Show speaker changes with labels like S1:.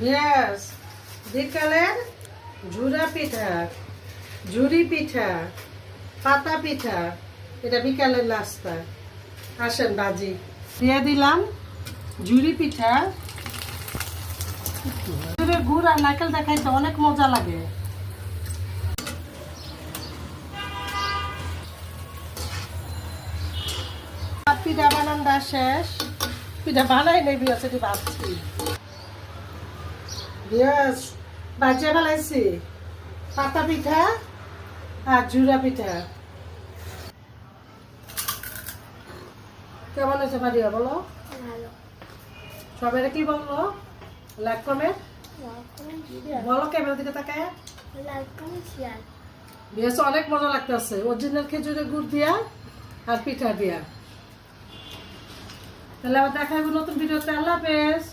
S1: ব্যাস বিকালের ঝুরা পিঠা, ঝুরি পিঠা, পাতা পিঠা, এটা বিকালের নাস্তা। আসেন বাজি দিয়ে দিলাম ঝুরি পিঠা। গুড় আর নারকেল দেখাইতে অনেক মজা লাগে। পিঠা বানানটা শেষ, পিঠা বানাই নেই বিয়াস, এটি ভাবছি বিয়াস বাজিয়ে ফেলাইছি পাতা পিঠা আর ঝুরা পিঠা। কেমন হয়েছে মারিয়া বলো? সবাই কি বললো? লাইক কমেন্ট বলো, ক্যামেরা দিকে তাকায়। বিয়াস অনেক মজা লাগতেছে, অরিজিনাল খেজুরের গুড় দিয়া আর পিঠা দিয়া। তাহলে আবার দেখা হবে নতুন ভিডিওতে। আল্লাহ হাফেজ।